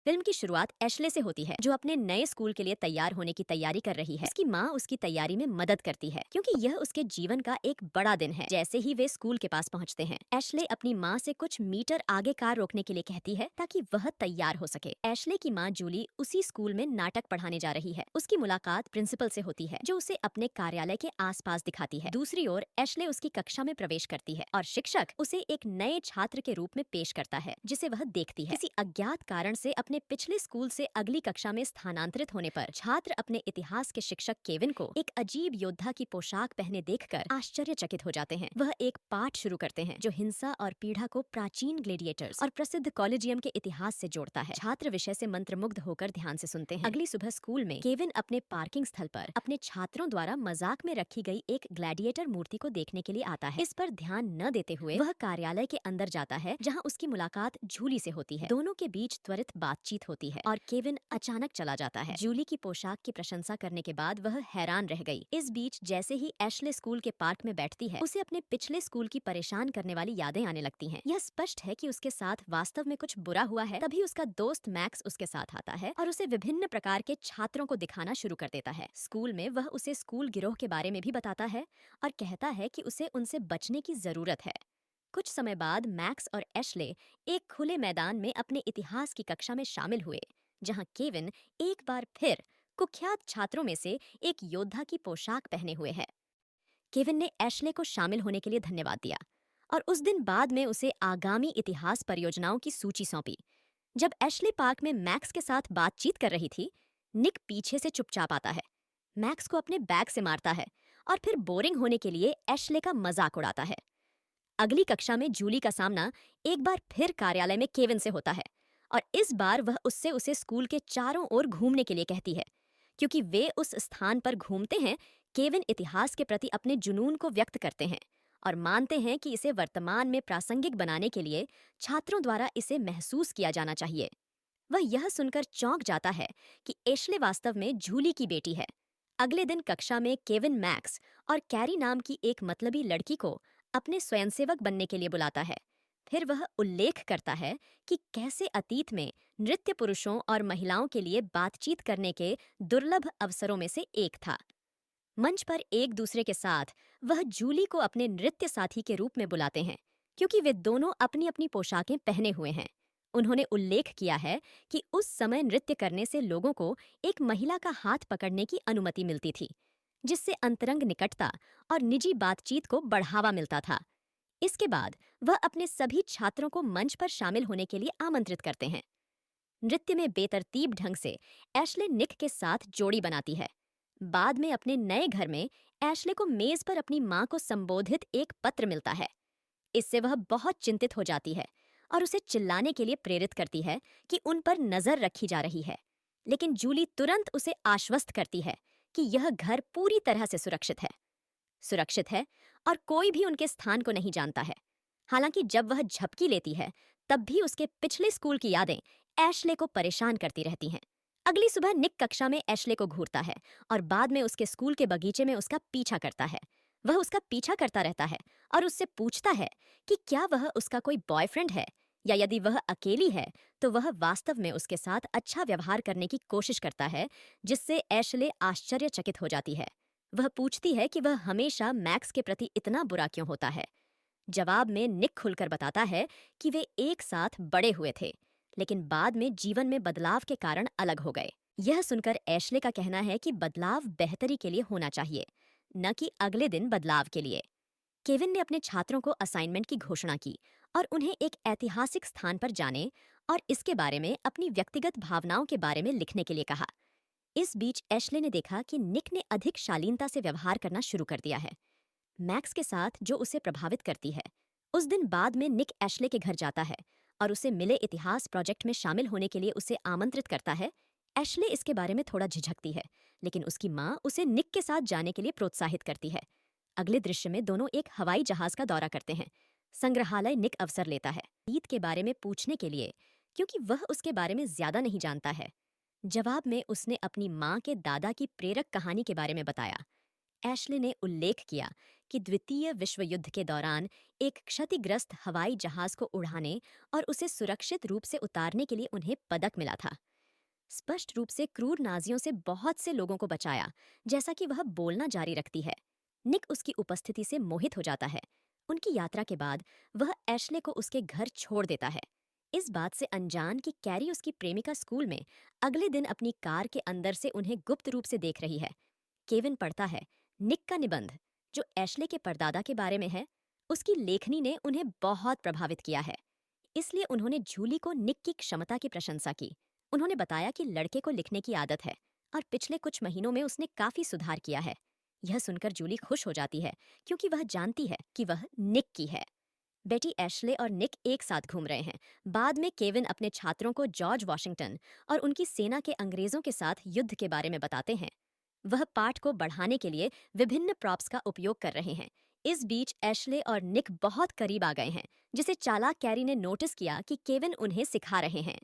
Film की शुरुआत Ashley से होती है, जो अपने नए स्कूल के लिए तैयार होने की तैयारी कर रही है। उसकी माँ उसकी तैयारी में मदद करती है, क्योंकि यह उसके जीवन का एक बड़ा दिन है। जैसे ही वे स्कूल के पास पहुँचते हैं, एशले अपनी माँ से कुछ मीटर आगे कार रोकने के लिए कहती है, ताकि वह तैयार हो सके। एशले की माँ जूली उसी स्कूल में नाटक पढ़ाने जा रही है। उसकी मुलाकात प्रिंसिपल से होती है, जो उसे अपने कार्यालय के आसपास दिखाती है। दूसरी ओर एशले उसकी कक्षा में प्रवेश करती है और शिक्षक उसे एक नए छात्र के रूप में पेश करता है, जिसे वह देखती है। किसी अज्ञात कारण से अपने पिछले स्कूल से अगली कक्षा में स्थानांतरित होने पर छात्र अपने इतिहास के शिक्षक केविन को एक अजीब योद्धा की पोशाक पहने देखकर आश्चर्यचकित हो जाते हैं। वह एक पाठ शुरू करते हैं, जो हिंसा और पीड़ा को प्राचीन ग्लेडिएटर्स और प्रसिद्ध कॉलेजियम के इतिहास से जोड़ता है। छात्र विषय से मंत्रमुग्ध होकर ध्यान से सुनते हैं। अगली सुबह स्कूल में केविन अपने पार्किंग स्थल पर अपने छात्रों द्वारा मजाक में रखी गई एक ग्लैडिएटर मूर्ति को देखने के लिए आता है। इस पर ध्यान न देते हुए वह कार्यालय के अंदर जाता है, जहां उसकी मुलाकात जूली से होती है। दोनों के बीच त्वरित बातचीत होती है और केविन अचानक चला जाता है। जूली की पोशाक की प्रशंसा करने के बाद वह हैरान रह गई। इस बीच जैसे ही एशले स्कूल के पार्क में बैठती है, उसे अपने पिछले स्कूल की परेशान करने वाली यादें आने लगती हैं। यह स्पष्ट है कि उसके साथ वास्तव में कुछ बुरा हुआ है। तभी उसका दोस्त मैक्स उसके साथ आता है और उसे विभिन्न प्रकार के छात्रों को दिखाना शुरू कर देता है। स्कूल में वह उसे स्कूल गिरोह के बारे में भी बताता है और कहता है कि उसे उनसे बचने की जरूरत है। कुछ समय बाद मैक्स और एशले एक खुले मैदान में अपने इतिहास की कक्षा में शामिल हुए, जहां केविन एक बार फिर कुख्यात छात्रों में से एक योद्धा की पोशाक पहने हुए है। केविन ने एशले को शामिल होने के लिए धन्यवाद दिया और उस दिन बाद में उसे आगामी इतिहास परियोजनाओं की सूची सौंपी। जब एशले पार्क में मैक्स के साथ बातचीत कर रही थी, निक पीछे से चुपचाप आता है, मैक्स को अपने बैग से मारता है और फिर बोरिंग होने के लिए एशले का मजाक उड़ाता है। अगली कक्षा में जूली का सामना एक बार फिर कार्यालय में केविन से होता है और इस बार वह उससे उसे स्कूल के चारों ओर घूमने के लिए कहती है। क्योंकि वे उस स्थान पर घूमते हैं, केविन इतिहास के प्रति अपने जुनून को व्यक्त करते हैं और मानते हैं कि इसे वर्तमान में प्रासंगिक बनाने के लिए छात्रों द्वारा इसे महसूस किया जाना चाहिए। वह यह सुनकर चौंक जाता है कि एशले वास्तव में जूली की बेटी है। अगले दिन कक्षा में केविन मैक्स और कैरी नाम की एक मतलबी लड़की को अपने स्वयंसेवक बनने के लिए बुलाता है। फिर वह उल्लेख करता है कि कैसे अतीत में नृत्य पुरुषों और महिलाओं के लिए बातचीत करने के दुर्लभ अवसरों में से एक था। मंच पर एक दूसरे के साथ वह जूली को अपने नृत्य साथी के रूप में बुलाते हैं, क्योंकि वे दोनों अपनी अपनी पोशाकें पहने हुए हैं। उन्होंने उल्लेख किया है कि उस समय नृत्य करने से लोगों को एक महिला का हाथ पकड़ने की अनुमति मिलती थी, जिससे अंतरंग निकटता और निजी बातचीत को बढ़ावा मिलता था। इसके बाद वह अपने सभी छात्रों को मंच पर शामिल होने के लिए आमंत्रित करते हैं। नृत्य में बेतरतीब ढंग से एशले निक के साथ जोड़ी बनाती है। बाद में अपने नए घर में एशले को मेज पर अपनी मां को संबोधित एक पत्र मिलता है। इससे वह बहुत चिंतित हो जाती है और उसे चिल्लाने के लिए प्रेरित करती है कि उन पर नजर रखी जा रही है। लेकिन जूली तुरंत उसे आश्वस्त करती है कि यह घर पूरी तरह से सुरक्षित है और कोई भी उनके स्थान को नहीं जानता है। हालांकि जब वह झपकी लेती है, तब भी उसके पिछले स्कूल की यादें एशले को परेशान करती रहती हैं। अगली सुबह निक कक्षा में एशले को घूरता है और बाद में उसके स्कूल के बगीचे में उसका पीछा करता है। वह उसका पीछा करता रहता है और उससे पूछता है कि क्या वह उसका कोई बॉयफ्रेंड है, या यदि वह अकेली है तो वह वास्तव में उसके साथ अच्छा व्यवहार करने की कोशिश करता है, जिससे एशले आश्चर्यचकित हो जाती है। वह पूछती है कि वह हमेशा मैक्स के प्रति इतना बुरा क्यों होता है। जवाब में निक खुलकर बताता है कि वे एक साथ बड़े हुए थे, लेकिन बाद में जीवन में बदलाव के कारण अलग हो गए। यह सुनकर एशले का कहना है कि बदलाव बेहतरी के लिए होना चाहिए, न कि अगले दिन बदलाव के लिए। केविन ने अपने छात्रों को असाइनमेंट की घोषणा की और उन्हें एक ऐतिहासिक स्थान पर जाने और इसके बारे में अपनी व्यक्तिगत भावनाओं के बारे में लिखने के लिए कहा। इस बीच एशले ने देखा कि निक ने अधिक शालीनता से व्यवहार करना शुरू कर दिया है, मैक्स के साथ, जो उसे प्रभावित करती है। उस दिन बाद में निक एशले के घर जाता है और उसे मिले इतिहास प्रोजेक्ट में शामिल होने के लिए उसे आमंत्रित करता है। एशले इसके बारे में थोड़ा झिझकती है, लेकिन उसकी माँ उसे निक के साथ जाने के लिए प्रोत्साहित करती है। अगले दृश्य में दोनों एक हवाई जहाज का दौरा करते हैं। संग्रहालय निक अवसर लेता है अतीत के बारे में पूछने के लिए, क्योंकि वह उसके बारे में ज्यादा नहीं जानता है। जवाब में उसने अपनी माँ के दादा की प्रेरक कहानी के बारे में बताया। एशले ने उल्लेख किया कि द्वितीय विश्व युद्ध के दौरान एक क्षतिग्रस्त हवाई जहाज को उड़ाने और उसे सुरक्षित रूप से उतारने के लिए उन्हें पदक मिला था। स्पष्ट रूप से क्रूर नाजियों से बहुत से लोगों को बचाया, जैसा कि वह बोलना जारी रखती है। निक उसकी उपस्थिति से मोहित हो जाता है। उनकी यात्रा के बाद वह एशले को उसके घर छोड़ देता है, इस बात से अनजान कि कैरी उसकी प्रेमिका स्कूल में अगले दिन अपनी कार के अंदर से उन्हें गुप्त रूप से देख रही है। केविन पढ़ता है निक का निबंध, जो एशले के परदादा के बारे में है। उसकी लेखनी ने उन्हें बहुत प्रभावित किया है, इसलिए उन्होंने जूली को निक की क्षमता की प्रशंसा की। उन्होंने बताया कि लड़के को लिखने की आदत है और पिछले कुछ महीनों में उसने काफी सुधार किया है। यह सुनकर जूली खुश हो जाती है, क्योंकि वह जानती है कि वह निक की है। बेटी एशले और निक एक साथ घूम रहे हैं। बाद में केविन अपने छात्रों को जॉर्ज वॉशिंगटन और उनकी सेना के अंग्रेजों के साथ युद्ध के बारे में बताते हैं। वह पाठ को बढ़ाने के लिए विभिन्न प्रॉप्स का उपयोग कर रहे हैं। इस बीच एशले और निक बहुत करीब आ गए हैं, जिसे चालाक कैरी ने नोटिस किया कि केविन उन्हें सिखा रहे हैं।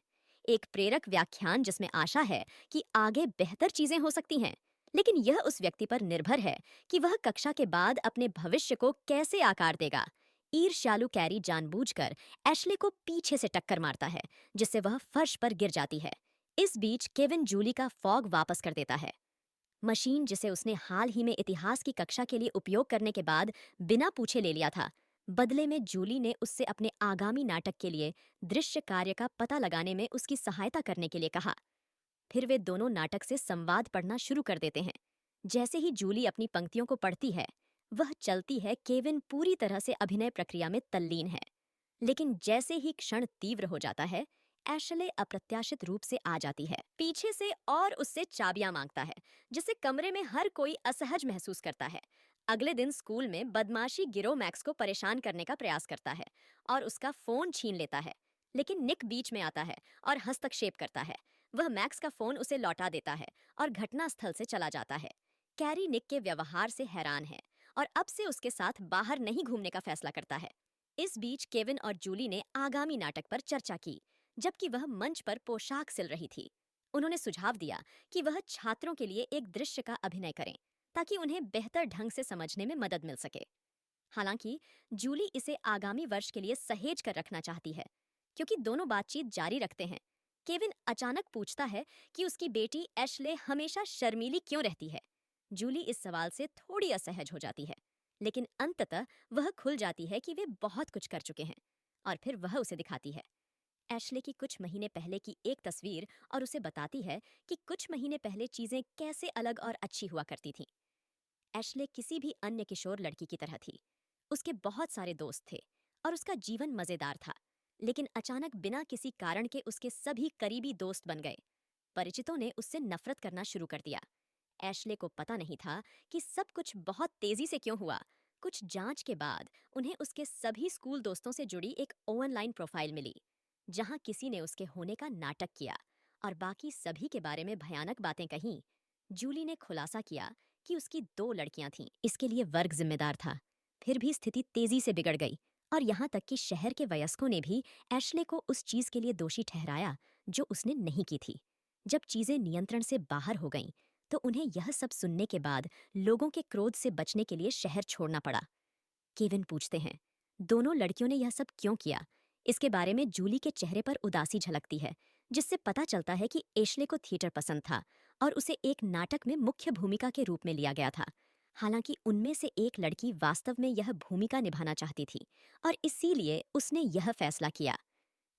एक प्रेरक व्याख्यान जिसमें आशा है कि आगे बेहतर चीजें हो सकती हैं, लेकिन यह उस व्यक्ति पर निर्भर है कि वह कक्षा के बाद अपने भविष्य को कैसे आकार देगा। ईर्ष्यालु कैरी जानबूझकर एशले को पीछे से टक्कर मारता है, जिससे वह फर्श पर गिर जाती है। इस बीच केविन जूली का फॉग वापस कर देता है। मशीन जिसे उसने हाल ही में इतिहास की कक्षा के लिए उपयोग करने के बाद बिना पूछे ले लिया था। बदले में जूली ने उससे अपने आगामी नाटक के लिए दृश्य कार्य का पता लगाने में उसकी सहायता करने के लिए कहा। फिर वे दोनों नाटक से संवाद पढ़ना शुरू कर देते हैं। जैसे ही जूली अपनी पंक्तियों को पढ़ती है, वह चलती है, केविन पूरी तरह से अभिनय प्रक्रिया में तल्लीन है। लेकिन जैसे ही क्षण तीव्र हो जाता है, एशले अप्रत्याशित रूप से आ जाती है पीछे से और उससे चाबियां मांगता है, जिससे कमरे में हर कोई असहज महसूस करता है। अगले दिन स्कूल में बदमाशी गिरोह मैक्स को परेशान करने का प्रयास करता है और उसका फोन छीन लेता है, लेकिन निक बीच में आता है और हस्तक्षेप करता है। वह मैक्स का फोन उसे लौटा देता है और घटनास्थल से चला जाता है। कैरी निक के व्यवहार से हैरान है और अब से उसके साथ बाहर नहीं घूमने का फैसला करता है। इस बीच केविन और जूली ने आगामी नाटक पर चर्चा की, जबकि वह मंच पर पोशाक सिल रही थी। उन्होंने सुझाव दिया कि वह छात्रों के लिए एक दृश्य का अभिनय करें, ताकि उन्हें बेहतर ढंग से समझने में मदद मिल सके। हालांकि जूली इसे आगामी वर्ष के लिए सहेज कर रखना चाहती है। क्योंकि दोनों बातचीत जारी रखते हैं, केविन अचानक पूछता है कि उसकी बेटी एशले हमेशा शर्मीली क्यों रहती है। जूली इस सवाल से थोड़ी असहज हो जाती है, लेकिन अंततः वह खुल जाती है कि वे बहुत कुछ कर चुके हैं। और फिर वह उसे दिखाती है एशले की कुछ महीने पहले की एक तस्वीर और उसे बताती है कि कुछ महीने पहले चीजें कैसे अलग और अच्छी हुआ करती थीं। एशले किसी भी अन्य किशोर लड़की की तरह थी। उसके बहुत सारे दोस्त थे और उसका जीवन मजेदार था, लेकिन अचानक बिना किसी कारण के उसके सभी करीबी दोस्त बन गए। परिचितों ने उससे नफरत करना शुरू कर दिया। एशले को पता नहीं था कि सब कुछ बहुत तेजी से क्यों हुआ। कुछ जांच के बाद उन्हें उसके सभी स्कूल दोस्तों से जुड़ी एक ऑनलाइन प्रोफाइल मिली, जहां किसी ने उसके होने का नाटक किया और बाकी सभी के बारे में भयानक बातें कहीं। जूली ने खुलासा किया कि उसकी 2 लड़कियां थीं। इसके लिए वर्ग जिम्मेदार था। फिर भी स्थिति तेजी से बिगड़ गई और यहाँ तक कि शहर के वयस्कों ने भी एशले को उस चीज के लिए दोषी ठहराया जो उसने नहीं की थी। जब चीजें नियंत्रण से बाहर हो गईं, तो उन्हें यह सब सुनने के बाद लोगों के क्रोध से बचने के लिए शहर छोड़ना पड़ा। केविन पूछते हैं, दोनों लड़कियों ने यह सब क्यों किया? इसके बारे में जूली के चेहरे पर उदासी झलकती है, जिससे पता चलता है कि एशले को थिएटर पसंद था और उसे एक नाटक में मुख्य भूमिका के रूप में लिया गया था। हालांकि उनमें से एक लड़की वास्तव में यह भूमिका निभाना चाहती थी और इसीलिए उसने यह फैसला किया।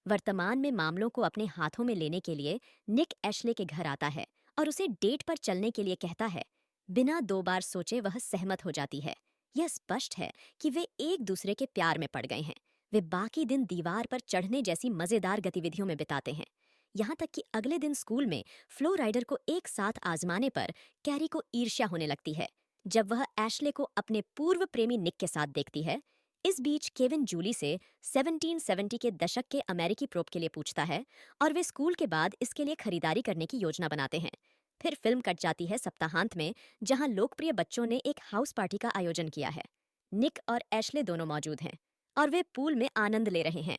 वर्तमान में मामलों को अपने हाथों में लेने के लिए निक एशले के घर आता है और उसे डेट पर चलने के लिए कहता है। बिना 2 बार सोचे वह सहमत हो जाती है। यह स्पष्ट है कि वे एक दूसरे के प्यार में पड़ गए हैं। वे बाकी दिन दीवार पर चढ़ने जैसी मजेदार गतिविधियों में बिताते हैं। यहाँ तक कि अगले दिन स्कूल में फ्लो राइडर को एक साथ आजमाने पर कैरी को ईर्ष्या होने लगती है, जब वह एशले को अपने पूर्व प्रेमी निक के साथ देखती है। इस बीच केविन जूली से 1770 के दशक के अमेरिकी प्रोप के लिए पूछता है और वे स्कूल के बाद इसके लिए खरीदारी करने की योजना बनाते हैं। फिर फिल्म कट जाती है सप्ताहांत में, जहां लोकप्रिय बच्चों ने एक हाउस पार्टी का आयोजन किया है। निक और एशले दोनों मौजूद हैं और वे पूल में आनंद ले रहे हैं।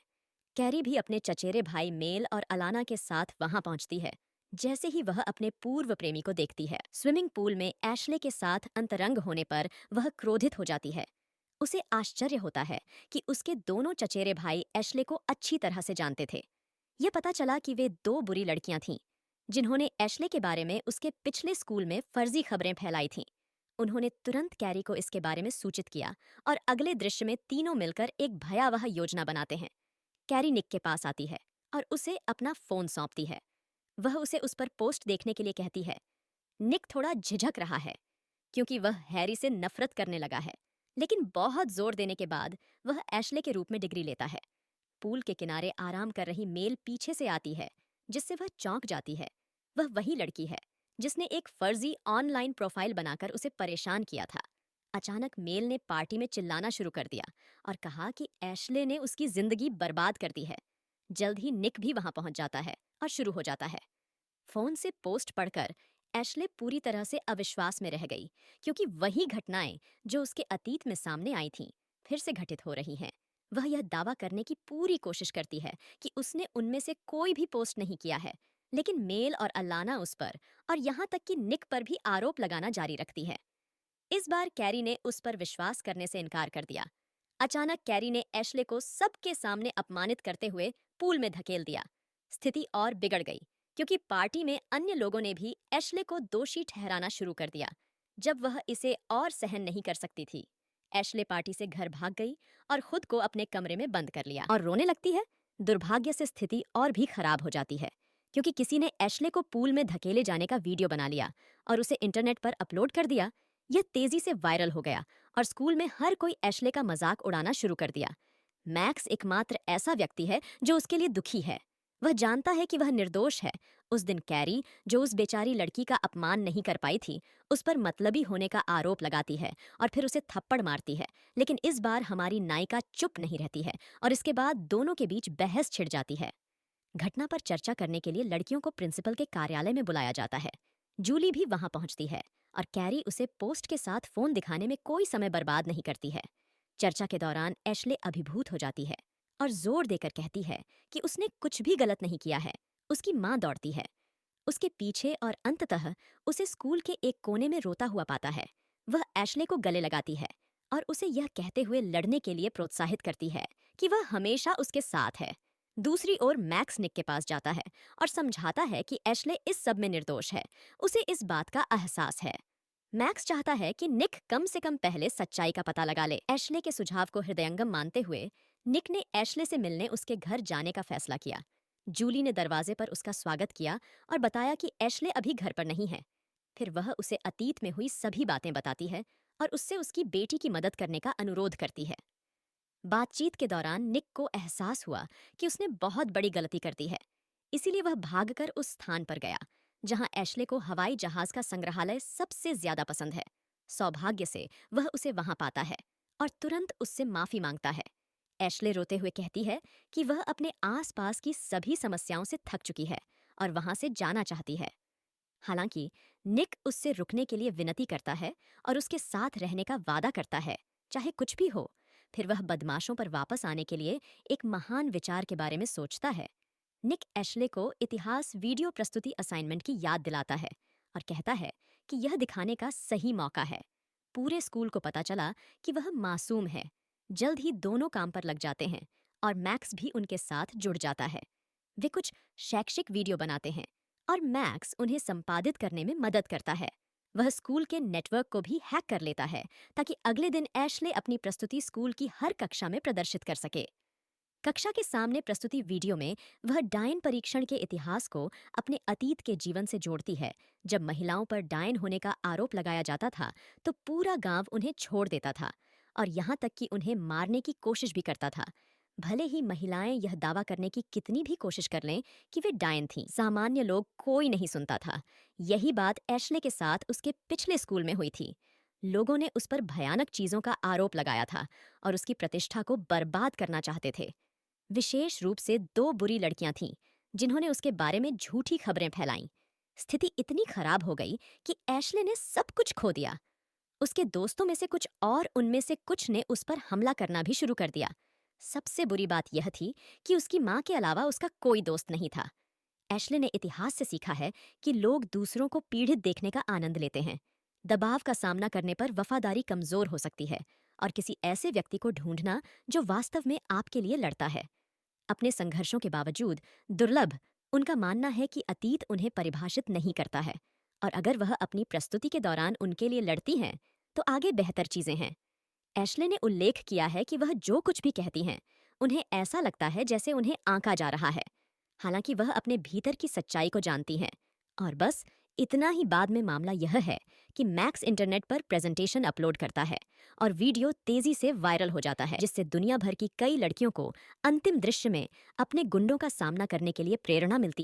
कैरी भी अपने चचेरे भाई मेल और अलाना के साथ वहां पहुंचती है, जैसे ही वह अपने पूर्व प्रेमी को देखती है। स्विमिंग पूल में एशले के साथ अंतरंग होने पर वह क्रोधित हो जाती है। उसे आश्चर्य होता है कि उसके दोनों चचेरे भाई एशले को अच्छी तरह से जानते थे। यह पता चला कि वे दो बुरी लड़कियां थीं जिन्होंने एशले के बारे में उसके पिछले स्कूल में फर्जी खबरें फैलाई थीं। उन्होंने तुरंत कैरी को इसके बारे में सूचित किया और अगले दृश्य में तीनों मिलकर एक भयावह योजना बनाते हैं। कैरी निक के पास आती है और उसे अपना फोन सौंपती है। वह उसे उस पर पोस्ट देखने के लिए कहती है। निक थोड़ा झिझक रहा है क्योंकि वह हैरी से नफरत करने लगा है, लेकिन बहुत जोर देने के बाद वह एशले के रूप में डिग्री लेता है। पूल के किनारे आराम कर रही मेल पीछे से आती है, जिससे वह चौंक जाती है। वह वही लड़की है जिसने एक फर्जी ऑनलाइन प्रोफाइल बनाकर उसे परेशान किया था। अचानक मेल ने पार्टी में चिल्लाना शुरू कर दिया और कहा कि एशले ने उसकी जिंदगी बर्बाद कर दी है। जल्द ही निक भी वहां पहुंच जाता है और शुरू हो जाता है। फोन से पोस्ट पढ़कर एशले पूरी तरह से अविश्वास में रह गई, क्योंकि वही घटनाएं जो उसके अतीत में सामने आई थीं फिर से घटित हो रही हैं। वह यह दावा करने की पूरी कोशिश करती है कि उसने उनमें से कोई भी पोस्ट नहीं किया है, लेकिन मेल और अलाना उस पर और यहाँ तक कि निक पर भी आरोप लगाना जारी रखती है। इस बार कैरी ने उस पर विश्वास करने से इनकार कर दिया। अचानक कैरी ने एशले को सबके सामने अपमानित करते हुए पूल में धकेल दिया। स्थिति और बिगड़ गई क्योंकि पार्टी में अन्य लोगों ने भी एशले को दोषी ठहराना शुरू कर दिया। जब वह इसे और सहन नहीं कर सकती थी, एशले पार्टी से घर भाग गई और खुद को अपने कमरे में बंद कर लिया और रोने लगती है। दुर्भाग्य से स्थिति और भी खराब हो जाती है क्योंकि किसी ने एशले को पूल में धकेले जाने का वीडियो बना लिया और उसे इंटरनेट पर अपलोड कर दिया। यह तेजी से वायरल हो गया और स्कूल में हर कोई एशले का मजाक उड़ाना शुरू कर दिया। मैक्स एकमात्र ऐसा व्यक्ति है जो उसके लिए दुखी है। वह जानता है कि वह निर्दोष है। उस दिन कैरी, जो उस बेचारी लड़की का अपमान नहीं कर पाई थी, उस पर मतलबी होने का आरोप लगाती है और फिर उसे थप्पड़ मारती है। लेकिन इस बार हमारी नायिका चुप नहीं रहती है और इसके बाद दोनों के बीच बहस छिड़ जाती है। घटना पर चर्चा करने के लिए लड़कियों को प्रिंसिपल के कार्यालय में बुलाया जाता है। जूली भी वहां पहुंचती है और कैरी उसे पोस्ट के साथ फोन दिखाने में कोई समय बर्बाद नहीं करती है। चर्चा के दौरान एशले अभिभूत हो जाती है और जोर देकर कहती है कि उसने कुछ भी गलत नहीं किया है। उसकी माँ दौड़ती है उसके पीछे और अंततः उसे स्कूल के एक कोने में रोता हुआ पाता है। वह एशले को गले लगाती है और उसे यह कहते हुए लड़ने के लिए प्रोत्साहित करती है कि वह हमेशा उसके साथ है। दूसरी ओर मैक्स निक के पास जाता है और समझाता है कि एशले इस सब में निर्दोष है। उसे इस बात का एहसास है। मैक्स चाहता है कि निक कम से कम पहले सच्चाई का पता लगा ले। एशले के सुझाव को हृदयंगम मानते हुए निक ने एशले से मिलने उसके घर जाने का फैसला किया। जूली ने दरवाजे पर उसका स्वागत किया और बताया कि एशले अभी घर पर नहीं है। फिर वह उसे अतीत में हुई सभी बातें बताती है और उससे उसकी बेटी की मदद करने का अनुरोध करती है। बातचीत के दौरान निक को एहसास हुआ कि उसने बहुत बड़ी गलती कर दी है, इसीलिए वह भागकर उस स्थान पर गया जहां एशले को हवाई जहाज का संग्रहालय सबसे ज्यादा पसंद है। सौभाग्य से वह उसे वहां पाता है और तुरंत उससे माफी मांगता है। एशले रोते हुए कहती है कि वह अपने आसपास की सभी समस्याओं से थक चुकी है और वहां से जाना चाहती है। हालांकि निक उससे रुकने के लिए विनती करता है और उसके साथ रहने का वादा करता है, चाहे कुछ भी हो। फिर वह बदमाशों पर वापस आने के लिए एक महान विचार के बारे में सोचता है। निक एशले को इतिहास वीडियो प्रस्तुति असाइनमेंट की याद दिलाता है और कहता है कि यह दिखाने का सही मौका है। पूरे स्कूल को पता चला कि वह मासूम है। जल्द ही दोनों काम पर लग जाते हैं और मैक्स भी उनके साथ जुड़ जाता है। वे कुछ शैक्षिक वीडियो बनाते हैं और मैक्स उन्हें संपादित करने में मदद करता है। वह स्कूल के नेटवर्क को भी हैक कर लेता है ताकि अगले दिन एशले अपनी प्रस्तुति स्कूल की हर कक्षा में प्रदर्शित कर सके। कक्षा के सामने प्रस्तुति वीडियो में वह डायन परीक्षण के इतिहास को अपने अतीत के जीवन से जोड़ती है। जब महिलाओं पर डायन होने का आरोप लगाया जाता था तो पूरा गांव उन्हें छोड़ देता था और यहाँ तक कि उन्हें मारने की कोशिश भी करता था। भले ही महिलाएं यह दावा करने की कितनी भी कोशिश कर लें कि वे डायन थीं, सामान्य लोग कोई नहीं सुनता था। यही बात एशले के साथ उसके पिछले स्कूल में हुई थी। लोगों ने उस पर भयानक चीजों का आरोप लगाया था और उसकी प्रतिष्ठा को बर्बाद करना चाहते थे। विशेष रूप से दो बुरी लड़कियां थीं जिन्होंने उसके बारे में झूठी खबरें फैलाईं। स्थिति इतनी खराब हो गई कि एशले ने सब कुछ खो दिया। उसके दोस्तों में से कुछ और उनमें से कुछ ने उस पर हमला करना भी शुरू कर दिया। सबसे बुरी बात यह थी कि उसकी माँ के अलावा उसका कोई दोस्त नहीं था। एशले ने इतिहास से सीखा है कि लोग दूसरों को पीड़ित देखने का आनंद लेते हैं। दबाव का सामना करने पर वफादारी कमजोर हो सकती है और किसी ऐसे व्यक्ति को ढूंढना जो वास्तव में आपके लिए लड़ता है। अपने संघर्षों के बावजूद दुर्लभ, उनका मानना है कि अतीत उन्हें परिभाषित नहीं करता है, और अगर वह अपनी प्रस्तुति के दौरान उनके लिए लड़ती हैं तो आगे बेहतर चीजें हैं। एशले ने उल्लेख किया है कि वह जो कुछ भी कहती हैं उन्हें ऐसा लगता है जैसे उन्हें आंका जा रहा है, हालांकि वह अपने भीतर की सच्चाई को जानती हैं। और बस इतना ही बाद में मामला यह है कि मैक्स इंटरनेट पर प्रेजेंटेशन अपलोड करता है और वीडियो तेजी से वायरल हो जाता है, जिससे दुनिया भर की कई लड़कियों को अंतिम दृश्य में अपने गुंडों का सामना करने के लिए प्रेरणा मिलती है।